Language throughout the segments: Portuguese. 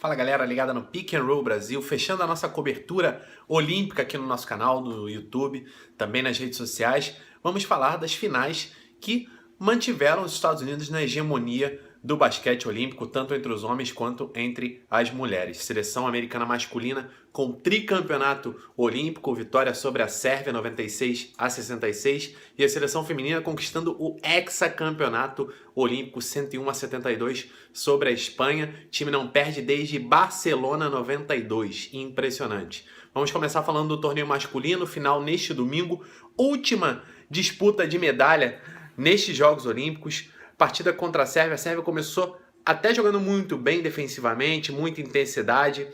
Fala galera, ligada no Pick and Roll Brasil, fechando a nossa cobertura olímpica aqui no nosso canal, no YouTube, também nas redes sociais. Vamos falar das finais que mantiveram os Estados Unidos na hegemonia do basquete olímpico, tanto entre os homens quanto entre as mulheres. Seleção americana masculina com tricampeonato olímpico, vitória sobre a Sérvia 96-66, e a seleção feminina conquistando o hexacampeonato olímpico 101-72 sobre a Espanha. O time não perde desde Barcelona 92, impressionante. Vamos começar falando do torneio masculino, final neste domingo, última disputa de medalha nestes Jogos Olímpicos. Partida contra a Sérvia começou até jogando muito bem defensivamente, muita intensidade,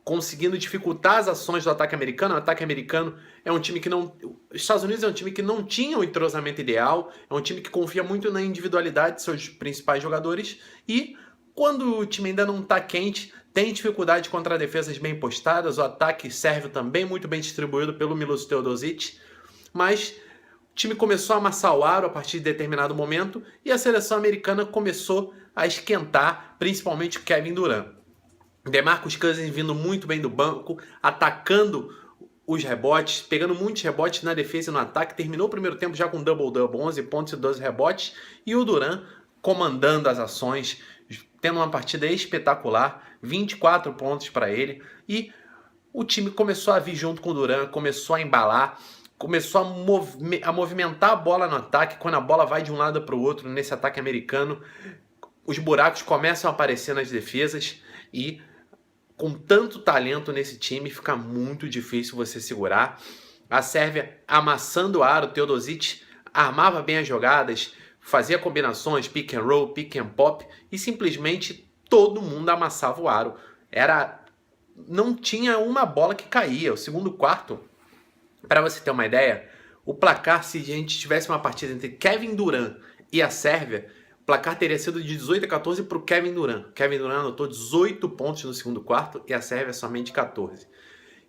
conseguindo dificultar as ações do ataque americano. O ataque americano é um time que não... Os Estados Unidos é um time que não tinha o entrosamento ideal, é um time que confia muito na individualidade de seus principais jogadores e quando o time ainda não está quente, tem dificuldade contra defesas bem postadas. O ataque sérvio também muito bem distribuído pelo Milos Teodosic, mas o time começou a amassar o aro a partir de determinado momento e a seleção americana começou a esquentar, principalmente o Kevin Durant. DeMarcus Cousins vindo muito bem do banco, atacando os rebotes, pegando muitos rebotes na defesa e no ataque. Terminou o primeiro tempo já com double-double, 11 pontos e 12 rebotes. E o Durant comandando as ações, tendo uma partida espetacular, 24 pontos para ele. E o time começou a vir junto com o Durant, começou a embalar, começou a movimentar a bola no ataque. Quando a bola vai de um lado para o outro nesse ataque americano, os buracos começam a aparecer nas defesas e com tanto talento nesse time fica muito difícil você segurar. A Sérvia amassando o aro, Teodosic armava bem as jogadas, fazia combinações, pick and roll, pick and pop, e simplesmente todo mundo amassava o aro. Não tinha uma bola que caía. O segundo quarto, para você ter uma ideia, o placar, se a gente tivesse uma partida entre Kevin Durant e a Sérvia, o placar teria sido de 18-14 para o Kevin Durant. Kevin Durant anotou 18 pontos no segundo quarto e a Sérvia somente 14.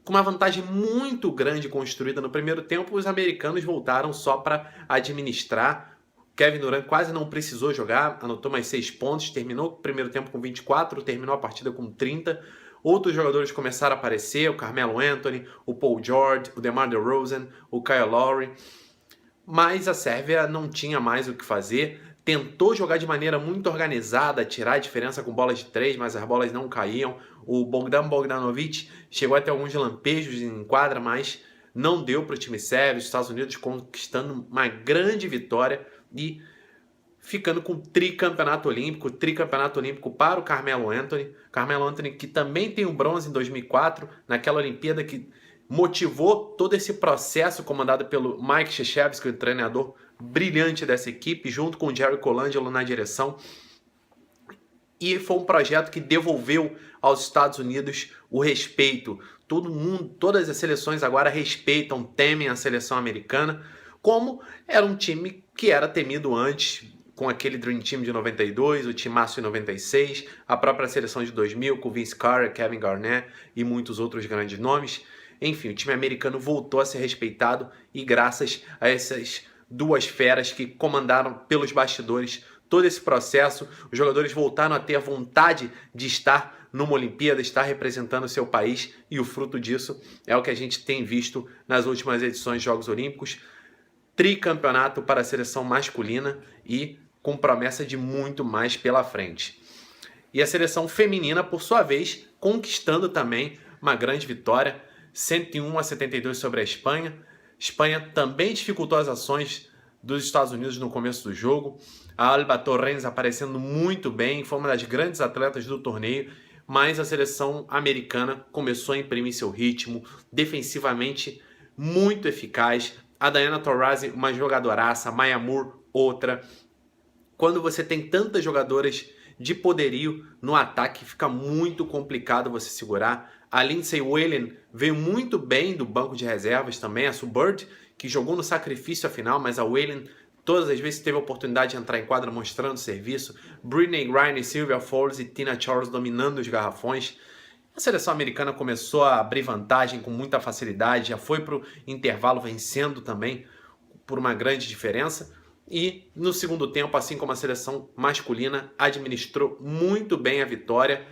Com uma vantagem muito grande construída no primeiro tempo, os americanos voltaram só para administrar. Kevin Durant quase não precisou jogar, anotou mais 6 pontos, terminou o primeiro tempo com 24, terminou a partida com 30. Outros jogadores começaram a aparecer, o Carmelo Anthony, o Paul George, o DeMar DeRozan, o Kyle Lowry. Mas a Sérvia não tinha mais o que fazer. Tentou jogar de maneira muito organizada, tirar a diferença com bolas de 3, mas as bolas não caíam. O Bogdan Bogdanovic chegou até alguns lampejos em quadra, mas não deu para o time sérvio. Os Estados Unidos conquistando uma grande vitória e ficando com tricampeonato olímpico para o Carmelo Anthony. Carmelo Anthony que também tem um bronze em 2004, naquela Olimpíada que motivou todo esse processo comandado pelo Mike Krzyzewski, o treinador brilhante dessa equipe, junto com o Jerry Colangelo na direção. E foi um projeto que devolveu aos Estados Unidos o respeito. Todo mundo, todas as seleções agora respeitam, temem a seleção americana, como era um time que era temido antes, com aquele Dream Team de 92, o timaço em 96, a própria seleção de 2000, com Vince Carter, Kevin Garnett e muitos outros grandes nomes. Enfim, o time americano voltou a ser respeitado e graças a essas duas feras que comandaram pelos bastidores todo esse processo, os jogadores voltaram a ter a vontade de estar numa Olimpíada, estar representando o seu país, e o fruto disso é o que a gente tem visto nas últimas edições de Jogos Olímpicos. Tricampeonato para a seleção masculina e com promessa de muito mais pela frente. E a seleção feminina, por sua vez, conquistando também uma grande vitória, 101-72 sobre a Espanha. Espanha também dificultou as ações dos Estados Unidos no começo do jogo. A Alba Torrens aparecendo muito bem, foi uma das grandes atletas do torneio, mas a seleção americana começou a imprimir seu ritmo, defensivamente muito eficaz. A Diana Taurasi, uma jogadoraça, a Maya Moore, outra. Quando você tem tantas jogadoras de poderio no ataque, fica muito complicado você segurar. A Lindsay Whalen veio muito bem do banco de reservas também. A Sue Bird, que jogou no sacrifício afinal, mas a Whalen todas as vezes teve a oportunidade de entrar em quadra mostrando serviço. Brittney Griner, Sylvia Fowles e Tina Charles dominando os garrafões. A seleção americana começou a abrir vantagem com muita facilidade, já foi para o intervalo vencendo também por uma grande diferença. E no segundo tempo, assim como a seleção masculina, administrou muito bem a vitória,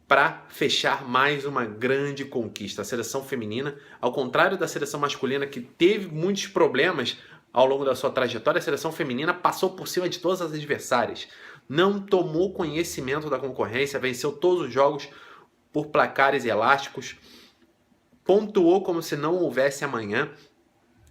para fechar mais uma grande conquista. A seleção feminina, ao contrário da seleção masculina, que teve muitos problemas ao longo da sua trajetória, a seleção feminina passou por cima de todas as adversárias. Não tomou conhecimento da concorrência, venceu todos os jogos por placares elásticos, pontuou como se não houvesse amanhã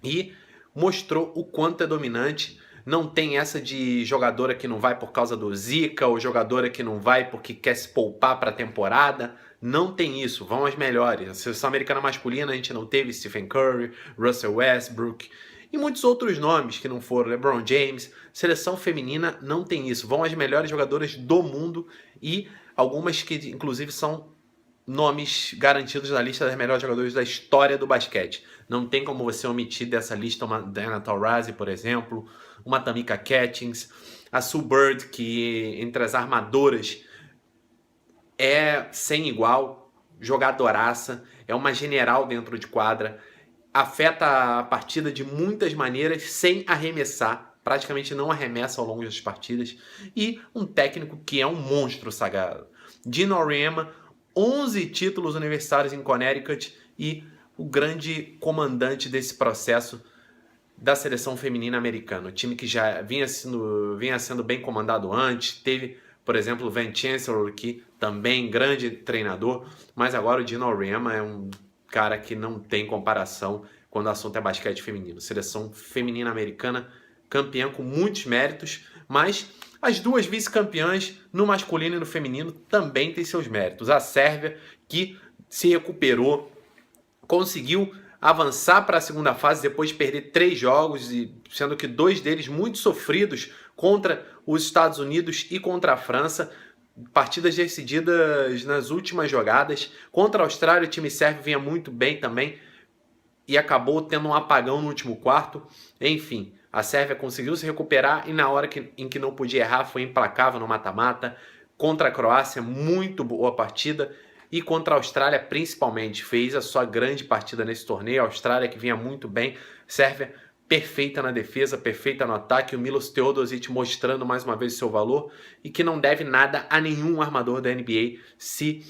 e mostrou o quanto é dominante. Não tem essa de jogadora que não vai por causa do Zika ou jogadora que não vai porque quer se poupar para a temporada. Não tem isso, vão as melhores. A seleção americana masculina a gente não teve Stephen Curry, Russell Westbrook e muitos outros nomes que não foram, LeBron James. Seleção feminina não tem isso, vão as melhores jogadoras do mundo e algumas que inclusive são nomes garantidos na lista das melhores jogadores da história do basquete. Não tem como você omitir dessa lista uma Diana Taurasi, por exemplo, uma Tamika Catchings, a Sue Bird, que entre as armadoras é sem igual, jogadoraça, é uma general dentro de quadra, afeta a partida de muitas maneiras sem arremessar, praticamente não arremessa ao longo das partidas, e um técnico que é um monstro sagrado. Gino Auriemma, 11 títulos universitários em Connecticut e o grande comandante desse processo da seleção feminina americana. O time que já vinha sendo bem comandado antes, teve, por exemplo, o Van Chancellor, que também grande treinador, mas agora o Gino Auriemma é um cara que não tem comparação quando o assunto é basquete feminino. Seleção feminina americana, campeã com muitos méritos, mas as duas vice-campeãs no masculino e no feminino também têm seus méritos. A Sérvia, que se recuperou, conseguiu avançar para a segunda fase depois de perder 3 jogos, sendo que 2 deles muito sofridos contra os Estados Unidos e contra a França. Partidas decididas nas últimas jogadas. Contra a Austrália, o time sérvio vinha muito bem também e acabou tendo um apagão no último quarto. Enfim, a Sérvia conseguiu se recuperar e na hora em que não podia errar foi implacável no mata-mata. Contra a Croácia, muito boa partida. E contra a Austrália, principalmente, fez a sua grande partida nesse torneio. A Austrália que vinha muito bem. Sérvia perfeita na defesa, perfeita no ataque. O Milos Teodosic mostrando mais uma vez seu valor e que não deve nada a nenhum armador da NBA se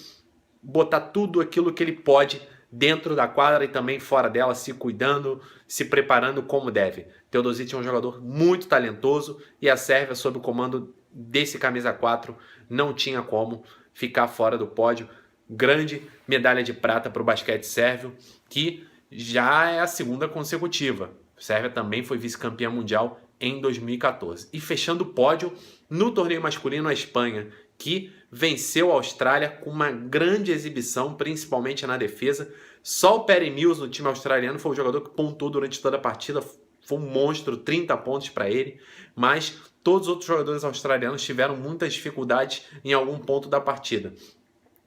botar tudo aquilo que ele pode dentro da quadra e também fora dela, se cuidando, se preparando como deve. Teodosic é um jogador muito talentoso e a Sérvia, sob o comando desse camisa 4, não tinha como ficar fora do pódio. Grande medalha de prata para o basquete sérvio, que já é a segunda consecutiva. A Sérvia também foi vice-campeã mundial em 2014. E fechando o pódio, no torneio masculino, a Espanha, que venceu a Austrália com uma grande exibição, principalmente na defesa. Só o Patty Mills, no time australiano, foi o jogador que pontuou durante toda a partida. Foi um monstro, 30 pontos para ele. Mas todos os outros jogadores australianos tiveram muitas dificuldades em algum ponto da partida.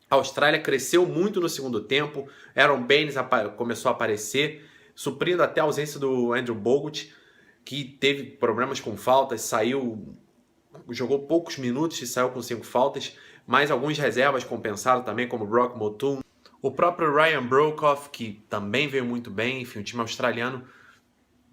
A Austrália cresceu muito no segundo tempo. Aaron Baines começou a aparecer, suprindo até a ausência do Andrew Bogut, que teve problemas com faltas, jogou poucos minutos e saiu com 5 faltas, mas alguns reservas compensaram também, como Brock Motum. O próprio Ryan Broekhoff, que também veio muito bem. Enfim, o time australiano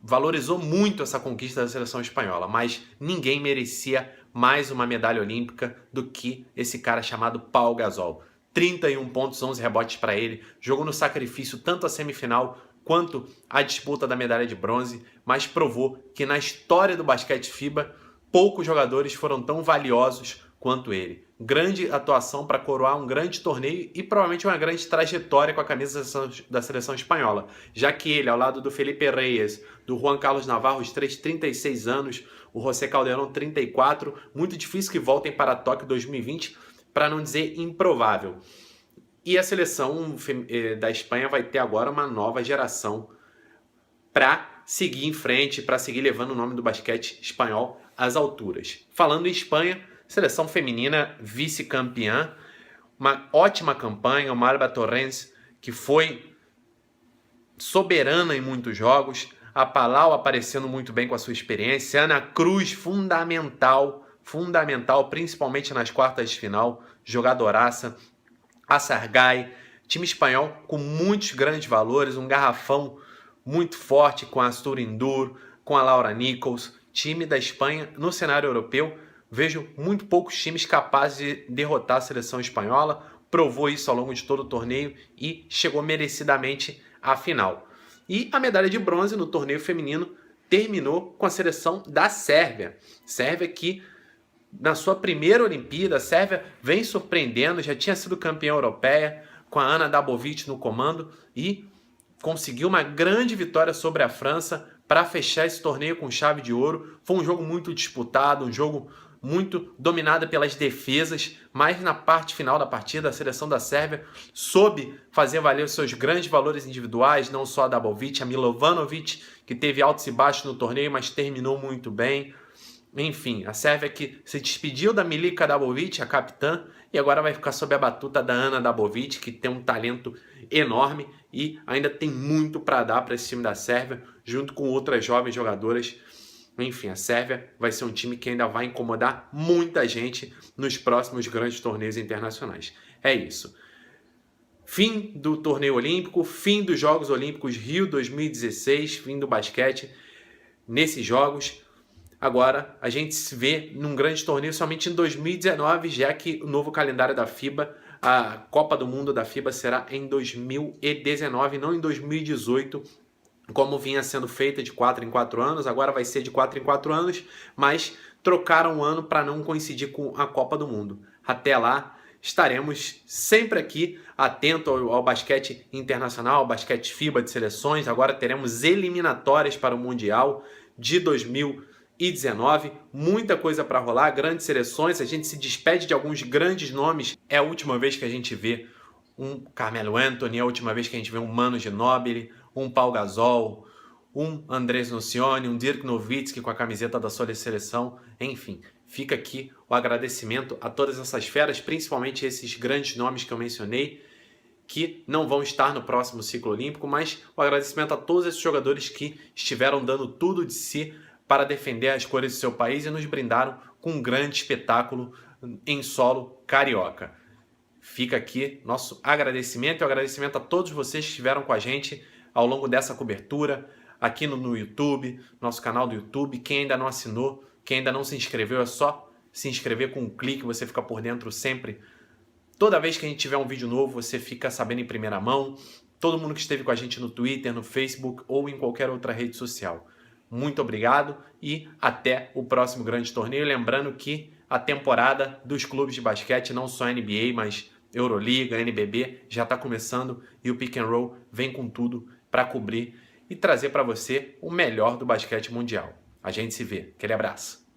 valorizou muito essa conquista da seleção espanhola, mas ninguém merecia mais uma medalha olímpica do que esse cara chamado Pau Gasol. 31 pontos, 11 rebotes para ele, jogou no sacrifício tanto a semifinal quanto a disputa da medalha de bronze, mas provou que na história do basquete FIBA, poucos jogadores foram tão valiosos quanto ele. Grande atuação para coroar um grande torneio e provavelmente uma grande trajetória com a camisa da seleção espanhola, já que ele, ao lado do Felipe Reyes, do Juan Carlos Navarro, os três 36 anos, o José Calderón 34, muito difícil que voltem para Tóquio 2020, para não dizer improvável. E a seleção da Espanha vai ter agora uma nova geração para seguir em frente, para seguir levando o nome do basquete espanhol às alturas. Falando em Espanha, seleção feminina vice-campeã, uma ótima campanha, uma Alba Torrens que foi soberana em muitos jogos, a Palau aparecendo muito bem com a sua experiência, Ana Cruz fundamental, principalmente nas quartas de final, jogadoraça, a Sargai, time espanhol com muitos grandes valores, um garrafão muito forte com a Astur Indur, com a Laura Nichols. Time da Espanha no cenário europeu, vejo muito poucos times capazes de derrotar a seleção espanhola. provou isso ao longo de todo o torneio e chegou merecidamente à final. E a medalha de bronze no torneio feminino terminou com a seleção da Sérvia. Sérvia que, na sua primeira Olimpíada, a Sérvia vem surpreendendo, já tinha sido campeã europeia, com a Ana Dabovic no comando e conseguiu uma grande vitória sobre a França para fechar esse torneio com chave de ouro. Foi um jogo muito disputado, um jogo muito dominado pelas defesas, mas na parte final da partida a seleção da Sérvia soube fazer valer os seus grandes valores individuais, não só a Dabovic, a Milovanovic, que teve altos e baixos no torneio, mas terminou muito bem. Enfim, a Sérvia que se despediu da Milica Dabovic, a capitã, e agora vai ficar sob a batuta da Ana Dabovic, que tem um talento enorme e ainda tem muito para dar para esse time da Sérvia, junto com outras jovens jogadoras. Enfim, a Sérvia vai ser um time que ainda vai incomodar muita gente nos próximos grandes torneios internacionais. É isso. Fim do torneio olímpico, fim dos Jogos Olímpicos Rio 2016, fim do basquete nesses Jogos. Agora, a gente se vê num grande torneio somente em 2019, já que o novo calendário da FIBA, a Copa do Mundo da FIBA, será em 2019, não em 2018, como vinha sendo feita de 4 em 4 anos. Agora vai ser de 4 em 4 anos, mas trocaram um ano para não coincidir com a Copa do Mundo. Até lá, estaremos sempre aqui, atento ao basquete internacional, ao basquete FIBA de seleções. Agora teremos eliminatórias para o Mundial de 2019, muita coisa para rolar, grandes seleções. A gente se despede de alguns grandes nomes. É a última vez que a gente vê um Carmelo Anthony, é a última vez que a gente vê um Manu Ginóbili, um Pau Gasol, um Andrés Nocioni, um Dirk Nowitzki com a camiseta da sua seleção. Enfim, fica aqui o agradecimento a todas essas feras, principalmente esses grandes nomes que eu mencionei, que não vão estar no próximo ciclo olímpico, mas o agradecimento a todos esses jogadores que estiveram dando tudo de si para defender as cores do seu país e nos brindaram com um grande espetáculo em solo carioca. Fica aqui nosso agradecimento e o agradecimento a todos vocês que estiveram com a gente ao longo dessa cobertura, aqui no YouTube, nosso canal do YouTube. Quem ainda não assinou, quem ainda não se inscreveu, é só se inscrever com um clique, você fica por dentro sempre. Toda vez que a gente tiver um vídeo novo, você fica sabendo em primeira mão. Todo mundo que esteve com a gente no Twitter, no Facebook ou em qualquer outra rede social. Muito obrigado e até o próximo grande torneio. Lembrando que a temporada dos clubes de basquete, não só NBA, mas Euroliga, NBB, já está começando e o Pick and Roll vem com tudo para cobrir e trazer para você o melhor do basquete mundial. A gente se vê. Aquele abraço.